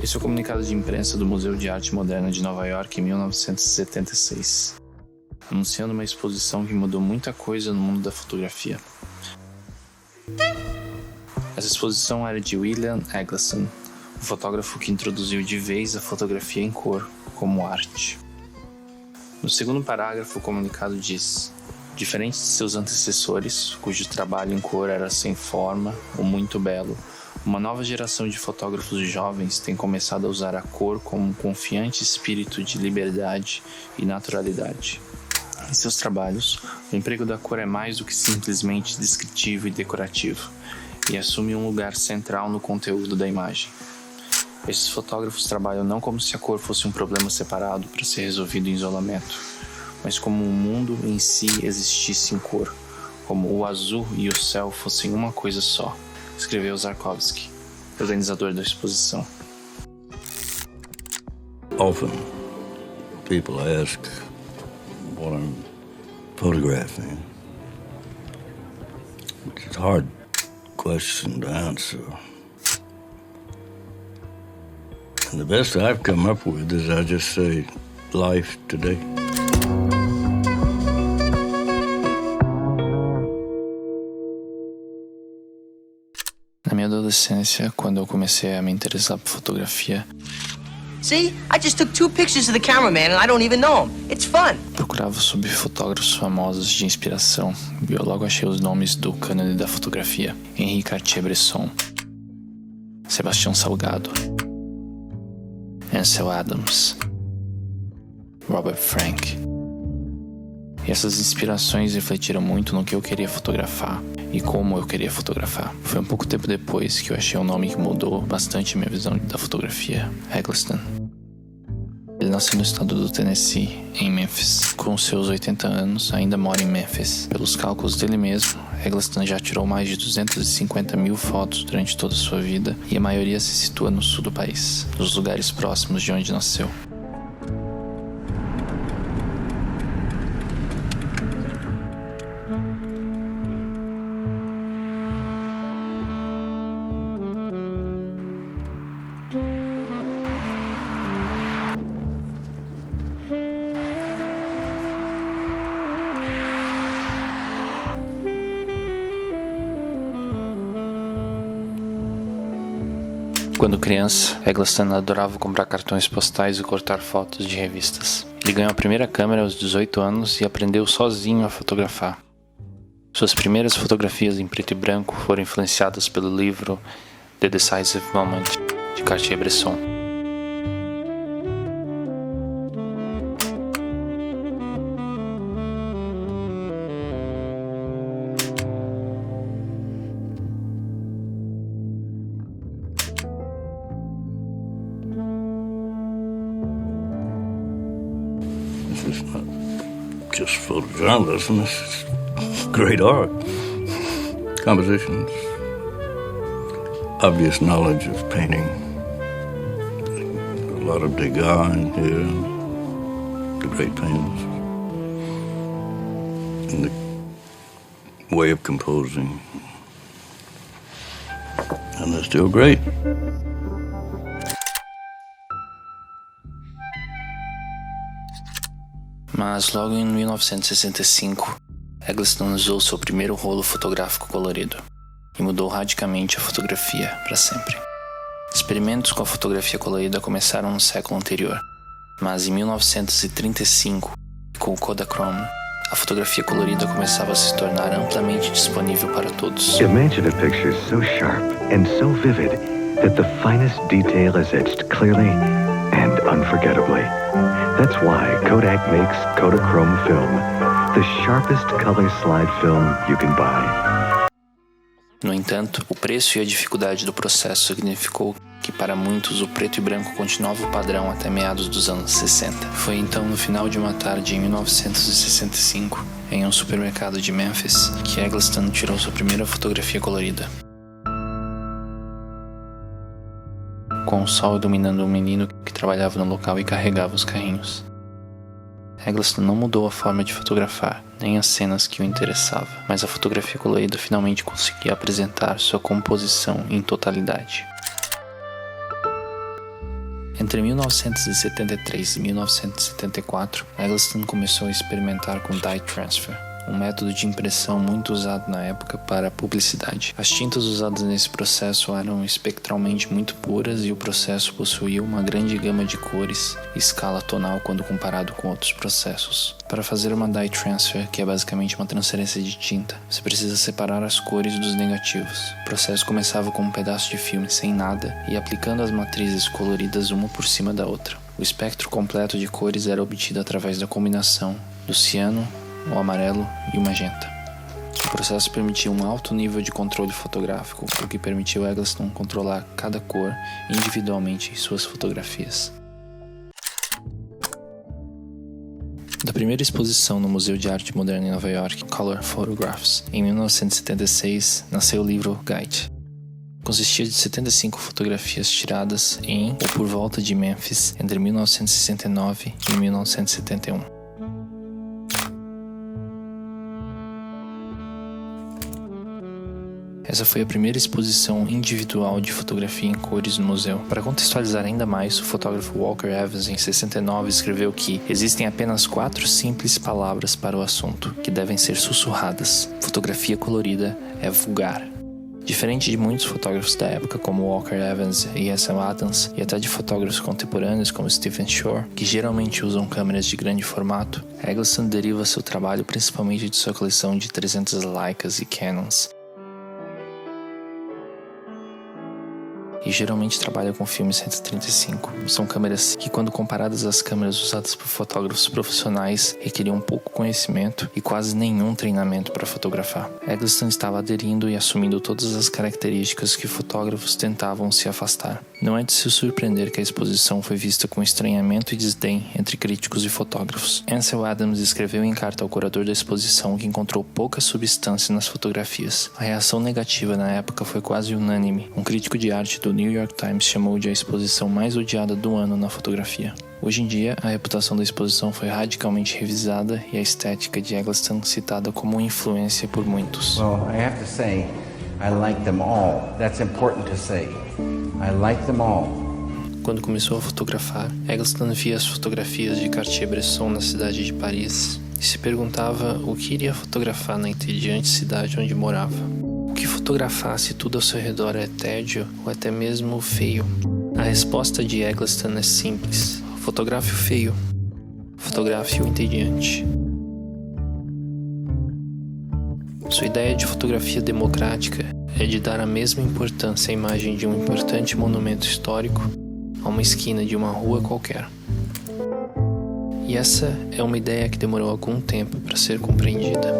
Esse é o comunicado de imprensa do Museu de Arte Moderna de Nova York em 1976, anunciando uma exposição que mudou muita coisa no mundo da fotografia. Essa exposição era de William Eggleston, o fotógrafo que introduziu de vez a fotografia em cor como arte. No segundo parágrafo, o comunicado diz: diferente de seus antecessores, cujo trabalho em cor era sem forma ou muito belo, uma nova geração de fotógrafos jovens tem começado a usar a cor como um confiante espírito de liberdade e naturalidade. Em seus trabalhos, o emprego da cor é mais do que simplesmente descritivo e decorativo, e assume um lugar central no conteúdo da imagem. Esses fotógrafos trabalham não como se a cor fosse um problema separado para ser resolvido em isolamento, mas como o mundo em si existisse em cor, como o azul e o céu fossem uma coisa só, escreveu Zarkovsky, organizador da exposição. Often, people ask what I'm photographing. It's a hard question to answer. And the best I've come up with is I just say, life today. Na minha adolescência, quando eu comecei a me interessar por fotografia, See? I just took 2 pictures of the cameraman and I don't even know him. It's fun. procurava sobre fotógrafos famosos de inspiração e eu logo achei os nomes do cânone da fotografia: Henri Cartier-Bresson, Sebastião Salgado, Ansel Adams, Robert Frank. E essas inspirações refletiram muito no que eu queria fotografar e como eu queria fotografar. Foi um pouco tempo depois que eu achei um nome que mudou bastante minha visão da fotografia: Eggleston. Ele nasceu no estado do Tennessee, em Memphis. Com seus 80 anos, ainda mora em Memphis. Pelos cálculos dele mesmo, Eggleston já tirou mais de 250 mil fotos durante toda a sua vida, e a maioria se situa no sul do país, nos lugares próximos de onde nasceu. Quando criança, Eggleston adorava comprar cartões postais e cortar fotos de revistas. Ele ganhou a primeira câmera aos 18 anos e aprendeu sozinho a fotografar. Suas primeiras fotografias em preto e branco foram influenciadas pelo livro The Decisive Moment, de Cartier-Bresson. This is not just photojournalism, this is great art. Compositions, obvious knowledge of painting, a lot of Degas in here, the great painters, and the way of composing. And they're still great. Mas logo em 1965, Eggleston usou seu primeiro rolo fotográfico colorido e mudou radicalmente a fotografia para sempre. Experimentos com a fotografia colorida começaram no século anterior, mas em 1935, com o Kodachrome, a fotografia colorida começava a se tornar amplamente disponível para todos. Imagine a picture so sharp and so vivid that the finest detail is etched clearly and unforgettably. That's why Kodak makes Kodachrome film, the sharpest color slide film you can buy. No entanto, o preço e a dificuldade do processo significou que para muitos o preto e branco continuava o padrão até meados dos anos 60. Foi então no final de uma tarde em 1965, em um supermercado de Memphis, que Eggleston tirou sua primeira fotografia colorida. Com o sol iluminando um menino que trabalhava no local e carregava os carrinhos. Eggleston não mudou a forma de fotografar, nem as cenas que o interessavam, mas a fotografia colorida finalmente conseguia apresentar sua composição em totalidade. Entre 1973 e 1974, Eggleston começou a experimentar com dye transfer, um método de impressão muito usado na época para publicidade. As tintas usadas nesse processo eram espectralmente muito puras e o processo possuía uma grande gama de cores e escala tonal quando comparado com outros processos. Para fazer uma dye transfer, que é basicamente uma transferência de tinta, você precisa separar as cores dos negativos. O processo começava com um pedaço de filme sem nada e aplicando as matrizes coloridas uma por cima da outra. O espectro completo de cores era obtido através da combinação do ciano, o amarelo e o magenta. O processo permitia um alto nível de controle fotográfico, o que permitiu Eggleston controlar cada cor individualmente em suas fotografias. Da primeira exposição no Museu de Arte Moderna em Nova York, Color Photographs, em 1976, nasceu o livro Guide. Consistia de 75 fotografias tiradas em ou por volta de Memphis entre 1969 e 1971. Essa foi a primeira exposição individual de fotografia em cores no museu. Para contextualizar ainda mais, o fotógrafo Walker Evans, em 69, escreveu que existem apenas 4 simples palavras para o assunto, que devem ser sussurradas. Fotografia colorida é vulgar. Diferente de muitos fotógrafos da época, como Walker Evans e Ansel Adams, e até de fotógrafos contemporâneos como Stephen Shore, que geralmente usam câmeras de grande formato, Eggleston deriva seu trabalho principalmente de sua coleção de 300 Leicas e Canons, e geralmente trabalha com filme 135. São câmeras que, quando comparadas às câmeras usadas por fotógrafos profissionais, requeriam pouco conhecimento e quase nenhum treinamento para fotografar. Eggleston estava aderindo e assumindo todas as características que fotógrafos tentavam se afastar. Não é de se surpreender que a exposição foi vista com estranhamento e desdém entre críticos e fotógrafos. Ansel Adams escreveu em carta ao curador da exposição que encontrou pouca substância nas fotografias. A reação negativa na época foi quase unânime. Um crítico de arte do New York Times chamou de a exposição mais odiada do ano na fotografia. Hoje em dia, a reputação da exposição foi radicalmente revisada e a estética de Eggleston citada como influência por muitos. Well, I have to say, I like them all. That's important to say. I like them all. Quando começou a fotografar, Eggleston via as fotografias de Cartier-Bresson na cidade de Paris e se perguntava o que iria fotografar na entediante cidade onde morava. O que fotografar se tudo ao seu redor é tédio ou até mesmo feio? A resposta de Eggleston é simples: fotografe o feio, fotografe o entediante. Sua ideia de fotografia democrática é de dar a mesma importância à imagem de um importante monumento histórico a uma esquina de uma rua qualquer. E essa é uma ideia que demorou algum tempo para ser compreendida.